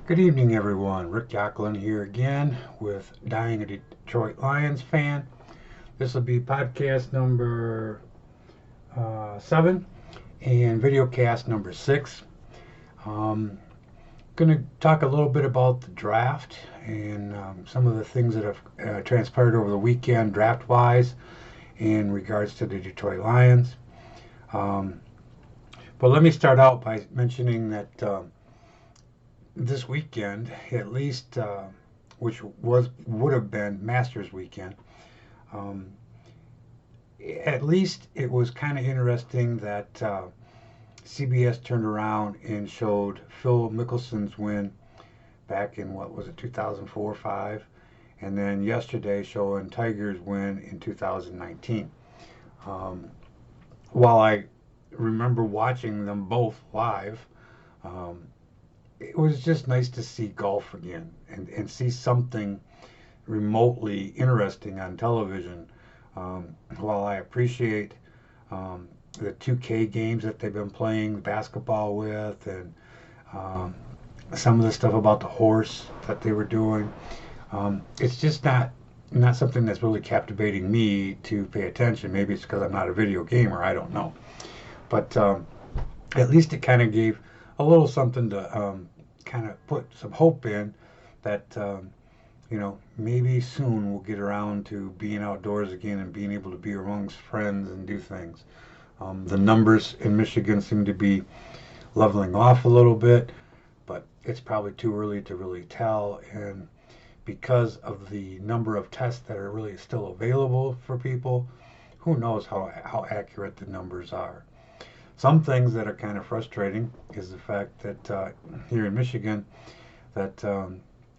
Good evening, everyone. Rick Yaklin here again with Dying a Detroit Lions Fan. This will be podcast number 7 and videocast number 6. Going to talk a little bit about the draft and some of the things that have transpired over the weekend draft-wise in regards to the Detroit Lions. But let me start out by mentioning that this weekend, at least, which would have been Masters weekend, at least it was kind of interesting that CBS turned around and showed Phil Mickelson's win back in, what was it, 2004 or 5, and then yesterday showing Tiger's win in 2019. While I remember watching them both live, it was just nice to see golf again and see something remotely interesting on television. While I appreciate the 2K games that they've been playing basketball with and some of the stuff about the horse that they were doing, it's just not something that's really captivating me to pay attention. Maybe it's because I'm not a video gamer, I don't know. But at least it kind of gave a little something to kind of put some hope in that maybe soon we'll get around to being outdoors again and being able to be amongst friends and do things. The numbers in Michigan seem to be leveling off a little bit, but it's probably too early to really tell. And because of the number of tests that are really still available for people, who knows how accurate the numbers are. Some things that are kind of frustrating is the fact that here in Michigan that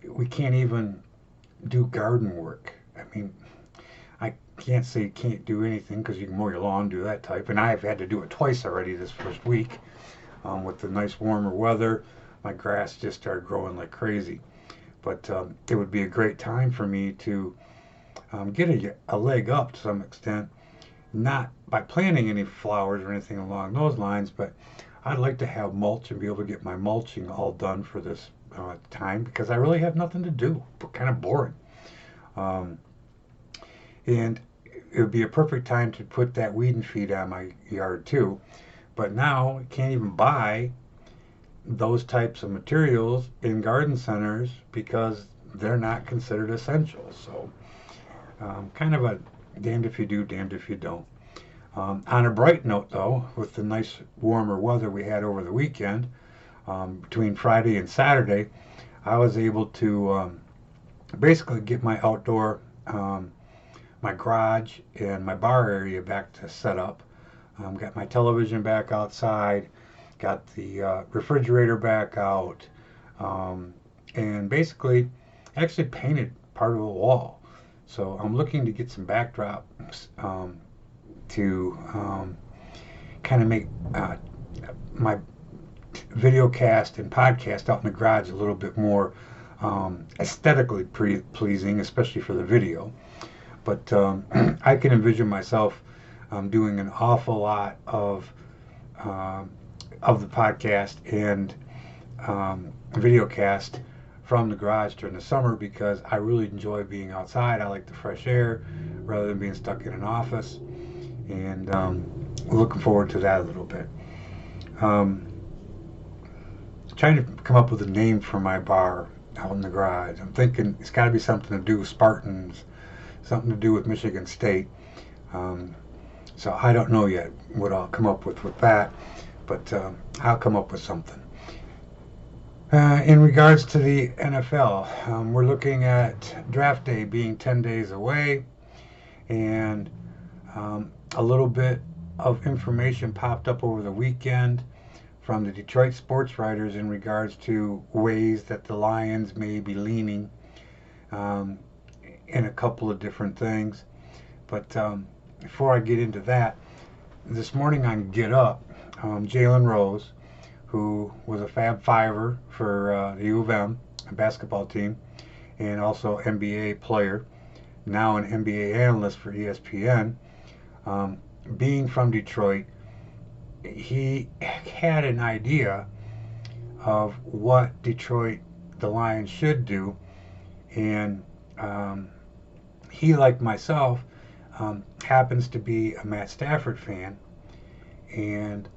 we can't even do garden work. I mean, I can't say you can't do anything because you can mow your lawn, do that type. And I've had to do it twice already this first week with the nice warmer weather. My grass just started growing like crazy. But it would be a great time for me to get a leg up to some extent, not by planting any flowers or anything along those lines, but I'd like to have mulch and be able to get my mulching all done for this time because I really have nothing to do. Kind of boring. And it would be a perfect time to put that weed and feed on my yard too. But now I can't even buy those types of materials in garden centers because they're not considered essential. So kind of a damned if you do, damned if you don't. On a bright note, though, with the nice warmer weather we had over the weekend, between Friday and Saturday, I was able to basically get my outdoor, my garage and my bar area back to set up. Got my television back outside, got the refrigerator back out, and basically actually painted part of the wall. So I'm looking to get some backdrops to kind of make my video cast and podcast out in the garage a little bit more aesthetically pleasing, especially for the video. But I can envision myself doing an awful lot of the podcast and video cast from the garage during the summer because I really enjoy being outside. I like the fresh air rather than being stuck in an office, and looking forward to that a little bit. Trying to come up with a name for my bar out in the garage. I'm thinking it's got to be something to do with Spartans, something to do with Michigan State. So I don't know yet what I'll come up with that, but I'll come up with something. In regards to the NFL, we're looking at draft day being 10 days away, and a little bit of information popped up over the weekend from the Detroit sports writers in regards to ways that the Lions may be leaning in a couple of different things. But before I get into that, this morning on Get Up, Jalen Rose, who was a Fab Fiver for the U of M basketball team and also NBA player, now an NBA analyst for ESPN, being from Detroit, he had an idea of what Detroit the Lions should do. And he, like myself, happens to be a Matt Stafford fan, and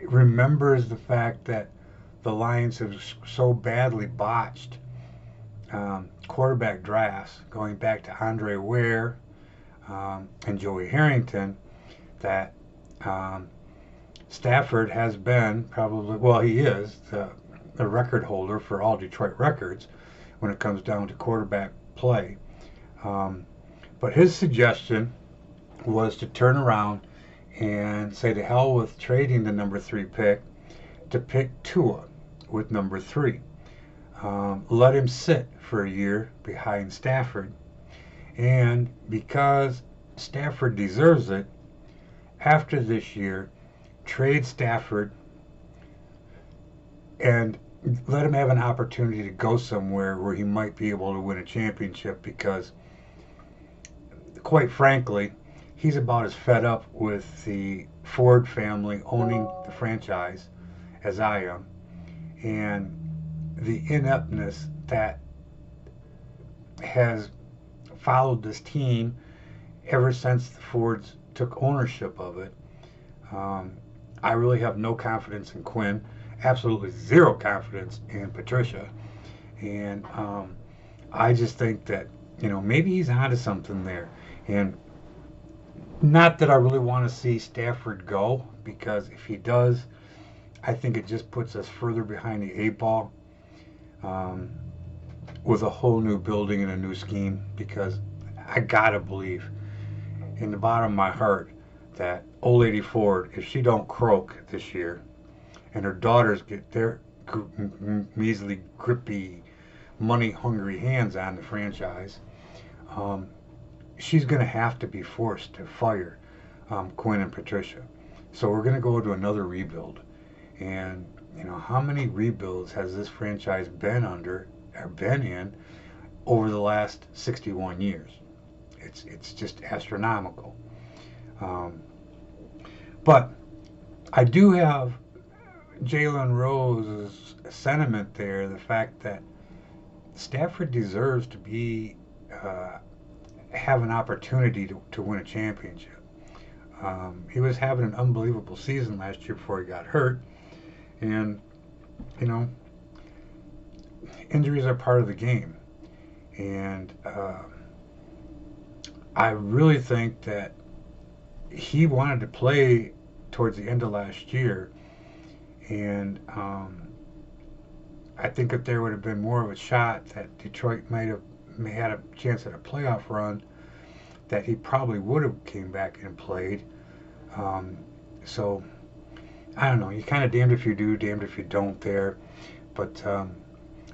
remembers the fact that the Lions have so badly botched quarterback drafts, going back to Andre Ware and Joey Harrington, that Stafford has been probably, well, he is the record holder for all Detroit records when it comes down to quarterback play. But his suggestion was to turn around and say to hell with trading the number 3 pick to pick Tua with number 3. Let him sit for a year behind Stafford, and because Stafford deserves it, after this year, trade Stafford and let him have an opportunity to go somewhere where he might be able to win a championship, because quite frankly, he's about as fed up with the Ford family owning the franchise as I am, and the ineptness that has followed this team ever since the Fords took ownership of it. I really have no confidence in Quinn, absolutely zero confidence in Patricia, and I just think that, maybe he's onto something there. And not that I really want to see Stafford go, because if he does, I think it just puts us further behind the 8 ball with a whole new building and a new scheme, because I gotta believe in the bottom of my heart that old lady Ford, if she don't croak this year and her daughters get their measly, grippy, money-hungry hands on the franchise, she's going to have to be forced to fire Quinn and Patricia. So we're going to go to another rebuild. And, how many rebuilds has this franchise been in over the last 61 years? It's just astronomical. But I do have Jalen Rose's sentiment there, the fact that Stafford deserves to be have an opportunity to win a championship. He was having an unbelievable season last year before he got hurt, and injuries are part of the game, and I really think that he wanted to play towards the end of last year, and I think if there would have been more of a shot that Detroit may had a chance at a playoff run, that he probably would have came back and played. So I don't know. You're kind of damned if you do, damned if you don't there. But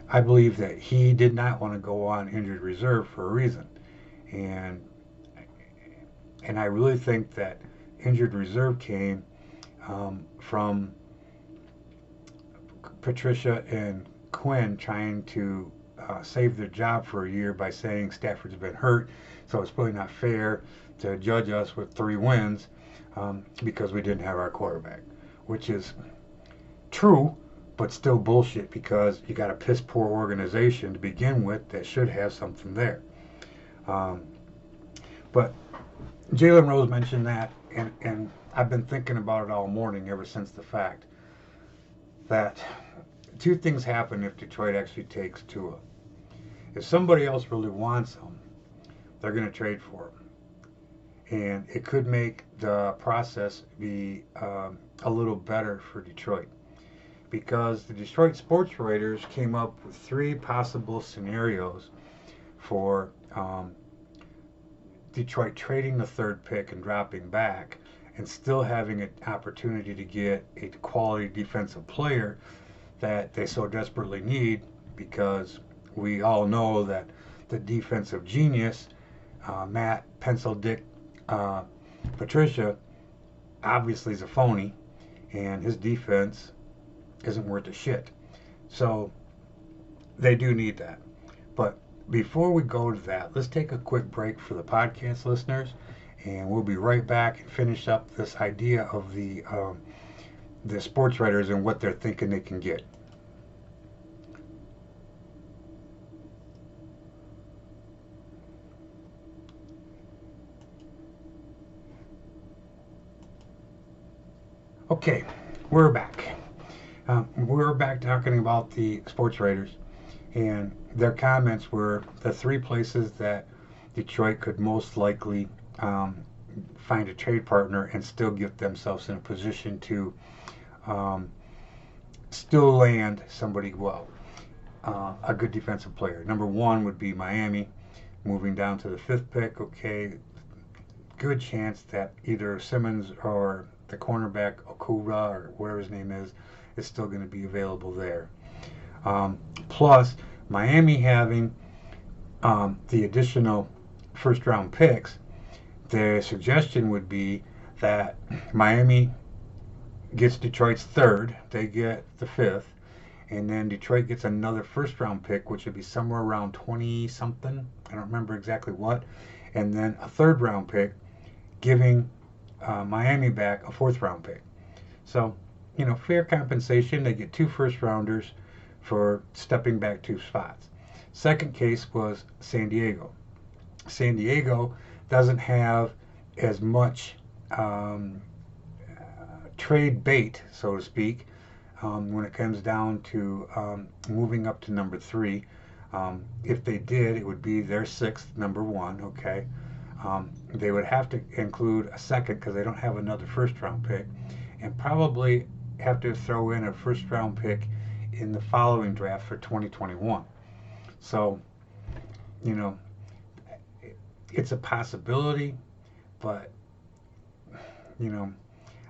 I believe that he did not want to go on injured reserve for a reason, and I really think that injured reserve came from Patricia and Quinn trying to save their job for a year by saying Stafford's been hurt, so it's really not fair to judge us with 3 wins because we didn't have our quarterback, which is true, but still bullshit, because you got a piss poor organization to begin with that should have something there. But Jalen Rose mentioned that, and I've been thinking about it all morning ever since the fact that 2 things happen if Detroit actually takes Tua. If somebody else really wants him, they're going to trade for him. And it could make the process be a little better for Detroit, because the Detroit sports writers came up with 3 possible scenarios for Detroit trading the 3rd pick and dropping back and still having an opportunity to get a quality defensive player that they so desperately need, because we all know that the defensive genius, Matt Pencil Dick Patricia, obviously is a phony, and his defense isn't worth a shit. So they do need that. But before we go to that, let's take a quick break for the podcast listeners, and we'll be right back and finish up this idea of the the sports writers and what they're thinking they can get. Okay, we're back. We're back talking about the sports writers, and their comments were the three places that Detroit could most likely find a trade partner and still get themselves in a position to still land somebody well, a good defensive player. Number one would be Miami, moving down to the 5th pick. Okay, good chance that either Simmons or the cornerback Okura or whatever his name is still going to be available there. Plus, Miami having the additional first-round picks, the suggestion would be that Miami gets Detroit's 3rd, they get the 5th, and then Detroit gets another first-round pick, which would be somewhere around 20-something. I don't remember exactly what. And then a 3rd-round pick, giving Miami back a 4th-round pick. So, fair compensation. They get 2 first-rounders for stepping back 2 spots. Second case was San Diego. San Diego doesn't have as much trade bait, so to speak, when it comes down to moving up to number 3. If they did, it would be their 6th, number 1, okay? They would have to include a 2nd because they don't have another first-round pick, and probably have to throw in a first-round pick in the following draft for 2021. So, it's a possibility, but,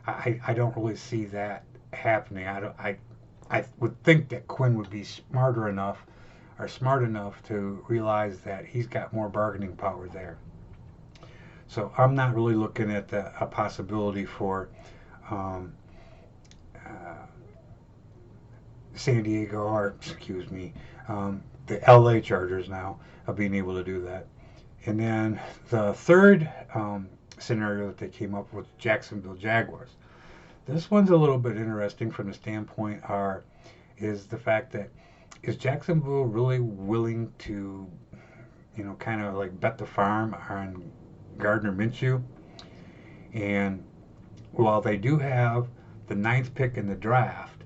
I don't really see that happening. I would think that Quinn would be smart enough to realize that he's got more bargaining power there. So I'm not really looking at a possibility for San Diego, or excuse me, the LA Chargers now of being able to do that. And then the third scenario that they came up with, Jacksonville Jaguars. This one's a little bit interesting from the standpoint is the fact that is Jacksonville really willing to, kind of like bet the farm on Gardner Minshew? And while they do have the 9th pick in the draft,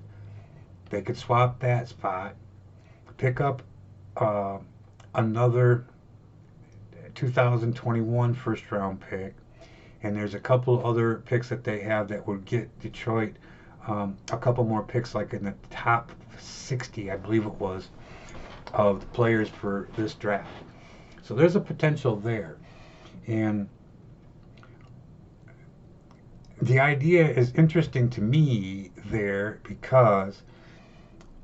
they could swap that spot, pick up another 2021 first-round pick, and there's a couple other picks that they have that would get Detroit a couple more picks, like in the top 60, I believe it was, of the players for this draft. So there's a potential there. And the idea is interesting to me there because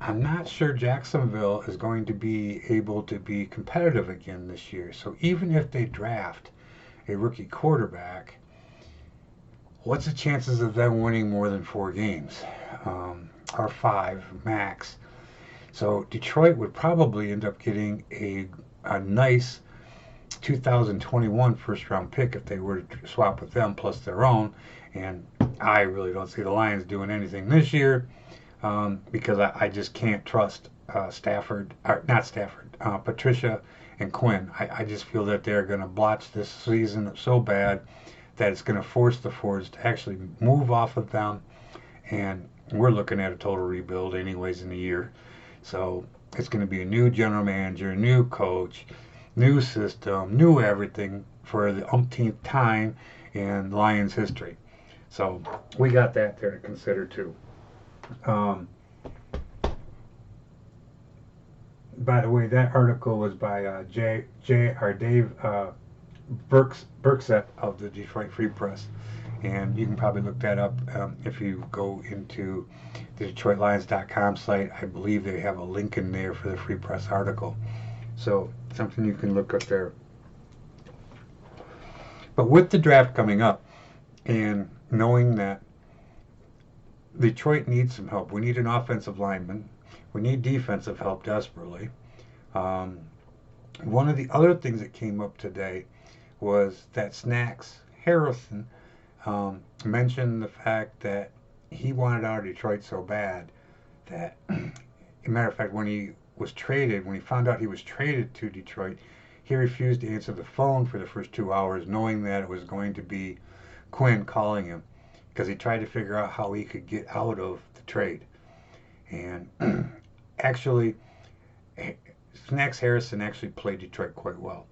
I'm not sure Jacksonville is going to be able to be competitive again this year. So even if they draft a rookie quarterback, what's the chances of them winning more than 4 games? Or 5 max. So Detroit would probably end up getting a nice 2021 first round pick if they were to swap with them plus their own. And I really don't see the Lions doing anything this year because I just can't trust Patricia and Quinn. I just feel that they're going to botch this season so bad that it's going to force the Fords to actually move off of them, and we're looking at a total rebuild anyways in a year. So it's going to be a new general manager, new coach, new system, new everything for the umpteenth time in Lions history. So we got that there to consider too. By the way, that article was by Dave Berkset of the Detroit Free Press, and you can probably look that up if you go into the DetroitLions.com site. I believe they have a link in there for the Free Press article, so something you can look up there. But with the draft coming up, and knowing that Detroit needs some help, we need an offensive lineman, we need defensive help desperately. One of the other things that came up today was that Snacks Harrison mentioned the fact that he wanted out of Detroit so bad that, as a matter of fact, when he found out he was traded to Detroit, he refused to answer the phone for the first 2 hours, knowing that it was going to be Quinn calling him, because he tried to figure out how he could get out of the trade. And actually, Snacks Harrison actually played Detroit quite well,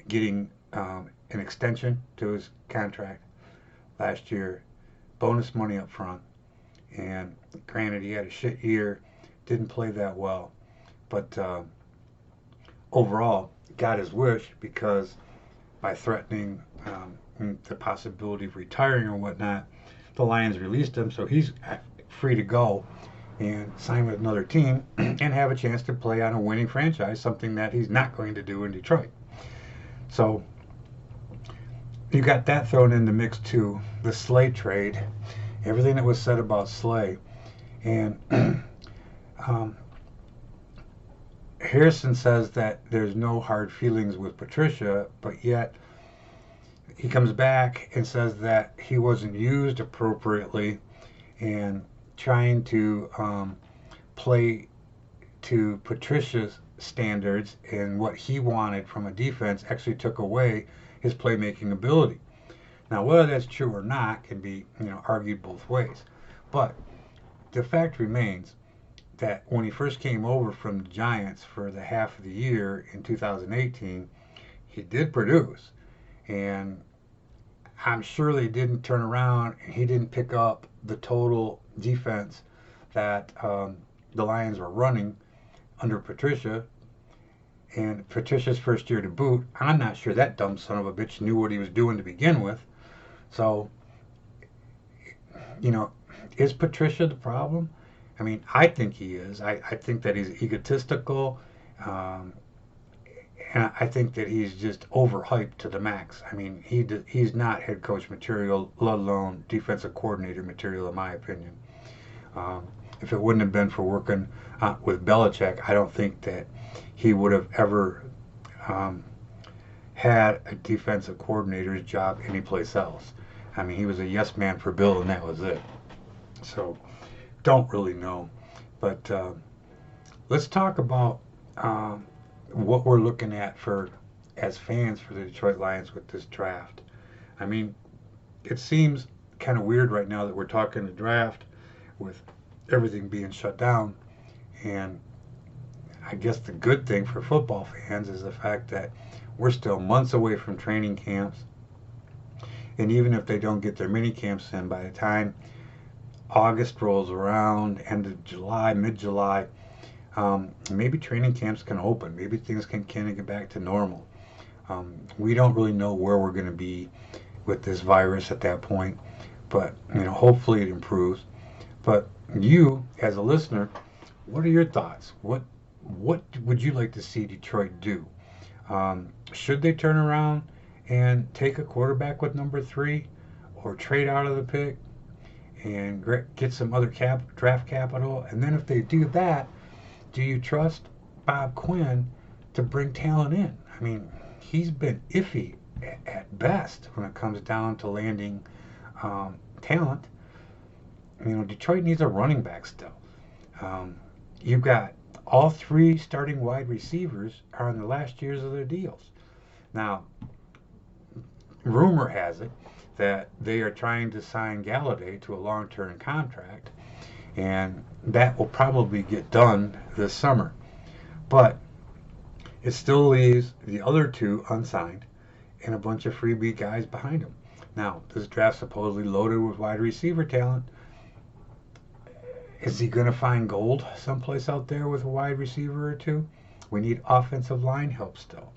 getting an extension to his contract last year, bonus money up front, and granted he had a shit year, didn't play that well, but overall got his wish, because by threatening the possibility of retiring or whatnot, the Lions released him, so he's free to go and sign with another team and have a chance to play on a winning franchise, something that he's not going to do in Detroit. So you got that thrown in the mix too, the Slay trade, everything that was said about Slay. And Harrison says that there's no hard feelings with Patricia, but yet he comes back and says that he wasn't used appropriately, and trying to play to Patricia's standards and what he wanted from a defense actually took away his playmaking ability. Now, whether that's true or not can be, argued both ways. But the fact remains that when he first came over from the Giants for the half of the year in 2018, he did produce. And I'm sure they didn't turn around and he didn't pick up the total defense that the Lions were running under Patricia. And Patricia's first year to boot, I'm not sure that dumb son of a bitch knew what he was doing to begin with. So, is Patricia the problem? I mean, I think he is. I think that he's egotistical. And I think that he's just overhyped to the max. I mean, he's not head coach material, let alone defensive coordinator material, in my opinion. If it wouldn't have been for working with Belichick, I don't think that he would have ever had a defensive coordinator's job anyplace else. I mean, he was a yes man for Bill, and that was it. So, don't really know. But let's talk about what we're looking at as fans for the Detroit Lions with this draft. I mean, it seems kind of weird right now that we're talking the draft with everything being shut down. And I guess the good thing for football fans is the fact that we're still months away from training camps. And even if they don't get their mini camps in, by the time August rolls around, end of July, mid-July, maybe training camps can open. Maybe things can kind of get back to normal. We don't really know where we're going to be with this virus at that point, but hopefully it improves. But you, as a listener, what are your thoughts? What would you like to see Detroit do? Should they turn around and take a quarterback with number 3, or trade out of the pick and get some other draft capital? And then if they do that, do you trust Bob Quinn to bring talent in? I mean, he's been iffy at best when it comes down to landing talent. Detroit needs a running back still. You've got all 3 starting wide receivers are in the last years of their deals. Now, rumor has it that they are trying to sign Galladay to a long-term contract, and that will probably get done this summer. But it still leaves the other 2 unsigned and a bunch of freebie guys behind them. Now, this draft supposedly loaded with wide receiver talent. Is he going to find gold someplace out there with a wide receiver or 2? We need offensive line help still.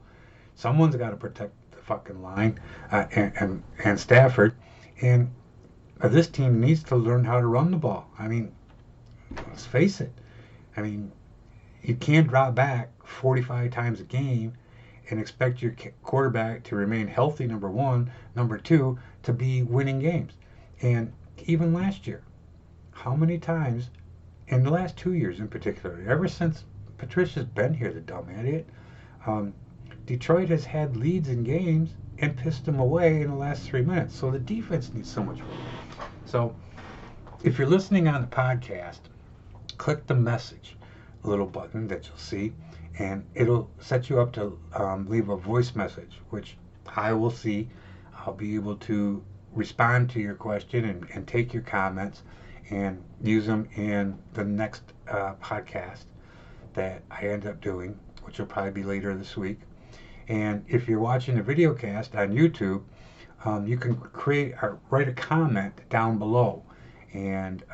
Someone's got to protect the fucking line, and Stafford. And this team needs to learn how to run the ball. I mean, let's face it. I mean, you can't drop back 45 times a game and expect your quarterback to remain healthy, number 1. Number 2, to be winning games. And even last year, how many times, in the last 2 years in particular, ever since Patricia's been here, the dumb idiot, Detroit has had leads in games and pissed them away in the last 3 minutes. So the defense needs so much work. So If you're listening on the podcast, click the message little button that you'll see, and it'll set you up to leave a voice message, which I will see. I'll be able to respond to your question and take your comments and use them in the next podcast that I end up doing, which will probably be later this week. And if you're watching the video cast on YouTube, you can write a comment down below, and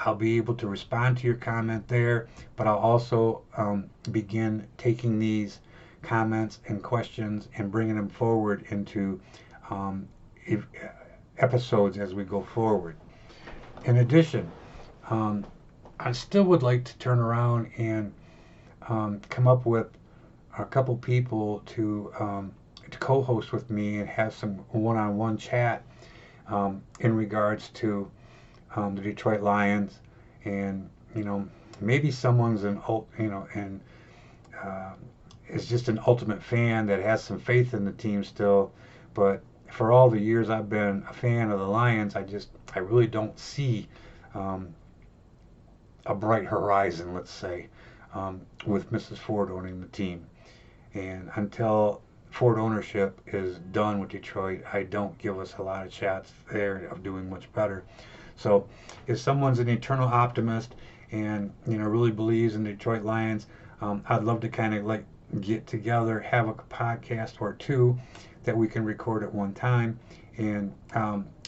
I'll be able to respond to your comment there, but I'll also begin taking these comments and questions and bringing them forward into episodes as we go forward. In addition, I still would like to turn around and come up with a couple people to co-host with me and have some one-on-one chat in regards to the Detroit Lions, and maybe someone's is just an ultimate fan that has some faith in the team still, but for all the years I've been a fan of the Lions, I really don't see a bright horizon, let's say, with Mrs. Ford owning the team. And until Ford ownership is done with Detroit, I don't give us a lot of shots there of doing much better. So if someone's an eternal optimist and really believes in the Detroit Lions, I'd love to kind of like get together, have a podcast or two that we can record at one time, and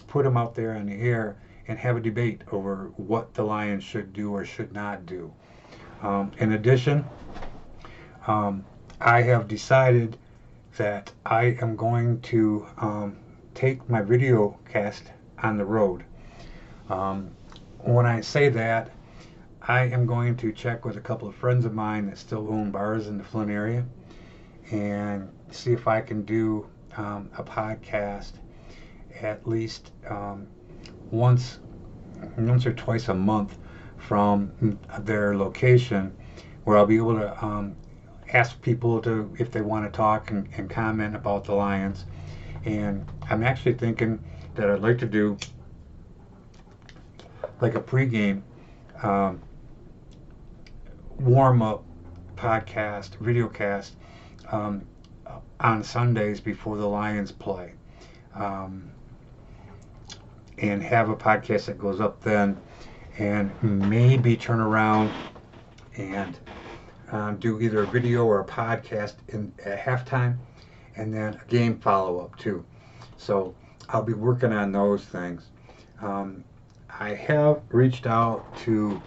put them out there on the air and have a debate over what the Lions should do or should not do. In addition, I have decided that I am going to take my video cast on the road. When I say that, I am going to check with a couple of friends of mine that still own bars in the Flint area and see if I can do a podcast at least once or twice a month from their location, where I'll be able to ask people if they want to talk and comment about the Lions. And I'm actually thinking that I'd like to do like a pregame warm-up podcast, videocast on Sundays before the Lions play, and have a podcast that goes up then, and maybe turn around and do either a video or a podcast at halftime, and then a game follow-up too. So I'll be working on those things. I have reached out to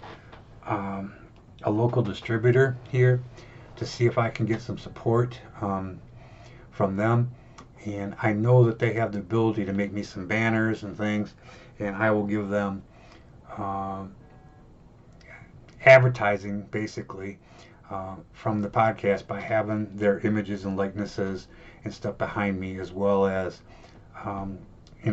a local distributor here to see if I can get some support from them, and I know that they have the ability to make me some banners and things, and I will give them advertising basically from the podcast by having their images and likenesses and stuff behind me, as well as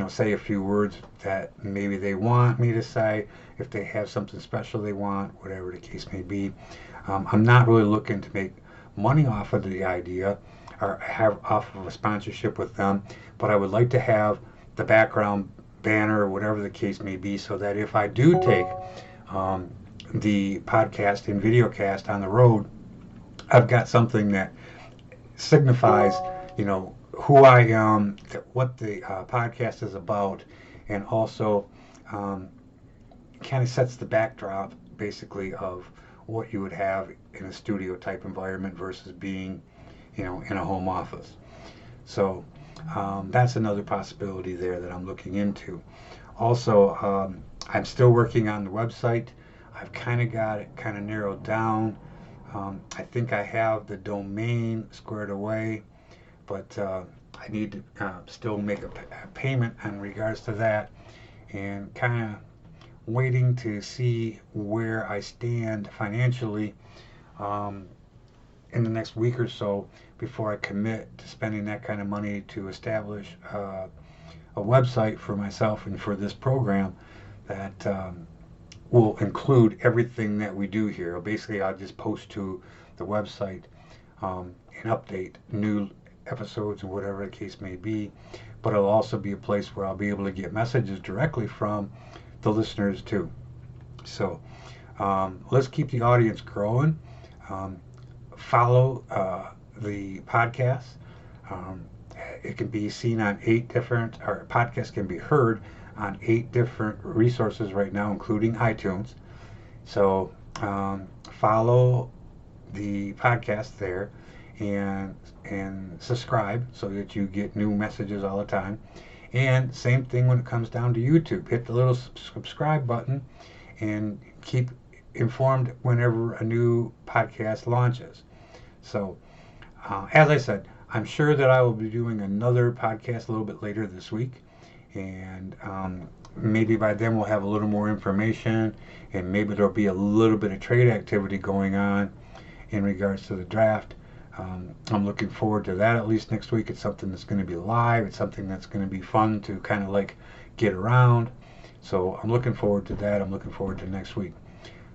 say a few words that maybe they want me to say, if they have something special they want, whatever the case may be. I'm not really looking to make money off of the idea or have off of a sponsorship with them, but I would like to have the background banner or whatever the case may be, so that if I do take the podcast and videocast on the road, I've got something that signifies who I am, what the podcast is about, and also kind of sets the backdrop basically of what you would have in a studio type environment versus being in a home office. So that's another possibility there that I'm looking into. Also, I'm still working on the website. I've kind of got it kind of narrowed down. I think I have the domain squared away, but I need to still make a payment in regards to that, and kind of waiting to see where I stand financially in the next week or so before I commit to spending that kind of money to establish a website for myself and for this program that will include everything that we do here. Basically, I'll just post to the website and update new episodes and whatever the case may be. But it'll also be a place where I'll be able to get messages directly from the listeners too. So let's keep the audience growing. Follow the podcast. It can be seen on 8 different, or podcasts can be heard on 8 different resources right now, including iTunes. So follow the podcast there and subscribe so that you get new messages all the time. And same thing when it comes down to YouTube. Hit the little subscribe button and keep informed whenever a new podcast launches. So as I said, I'm sure that I will be doing another podcast a little bit later this week, and maybe by then we'll have a little more information, and maybe there'll be a little bit of trade activity going on in regards to the draft. I'm looking forward to that at least next week. It's something that's going to be live. It's something that's going to be fun to kind of like get around. So I'm looking forward to that. I'm looking forward to next week.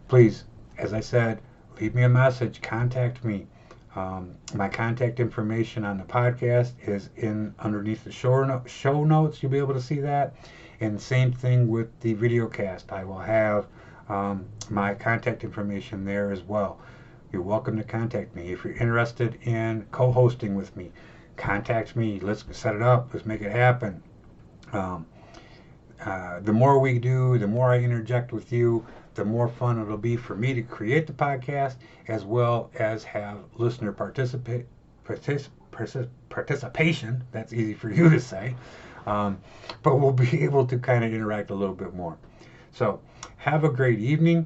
Please, as I said, leave me a message. Contact me. My contact information on the podcast is in underneath the show notes. You'll be able to see that. And same thing with the VideoCast. I will have my contact information there as well. You're welcome to contact me. If you're interested in co-hosting with me, contact me. Let's set it up. Let's make it happen. The more we do, the more I interject with you, the more fun it'll be for me to create the podcast, as well as have listener participation. That's easy for you to say. But we'll be able to kind of interact a little bit more. So have a great evening,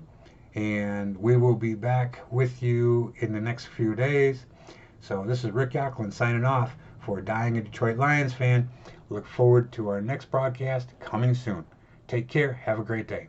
and we will be back with you in the next few days. So this is Rick Yaklin signing off for Dying a Detroit Lions Fan. Look forward to our next broadcast coming soon. Take care. Have a great day.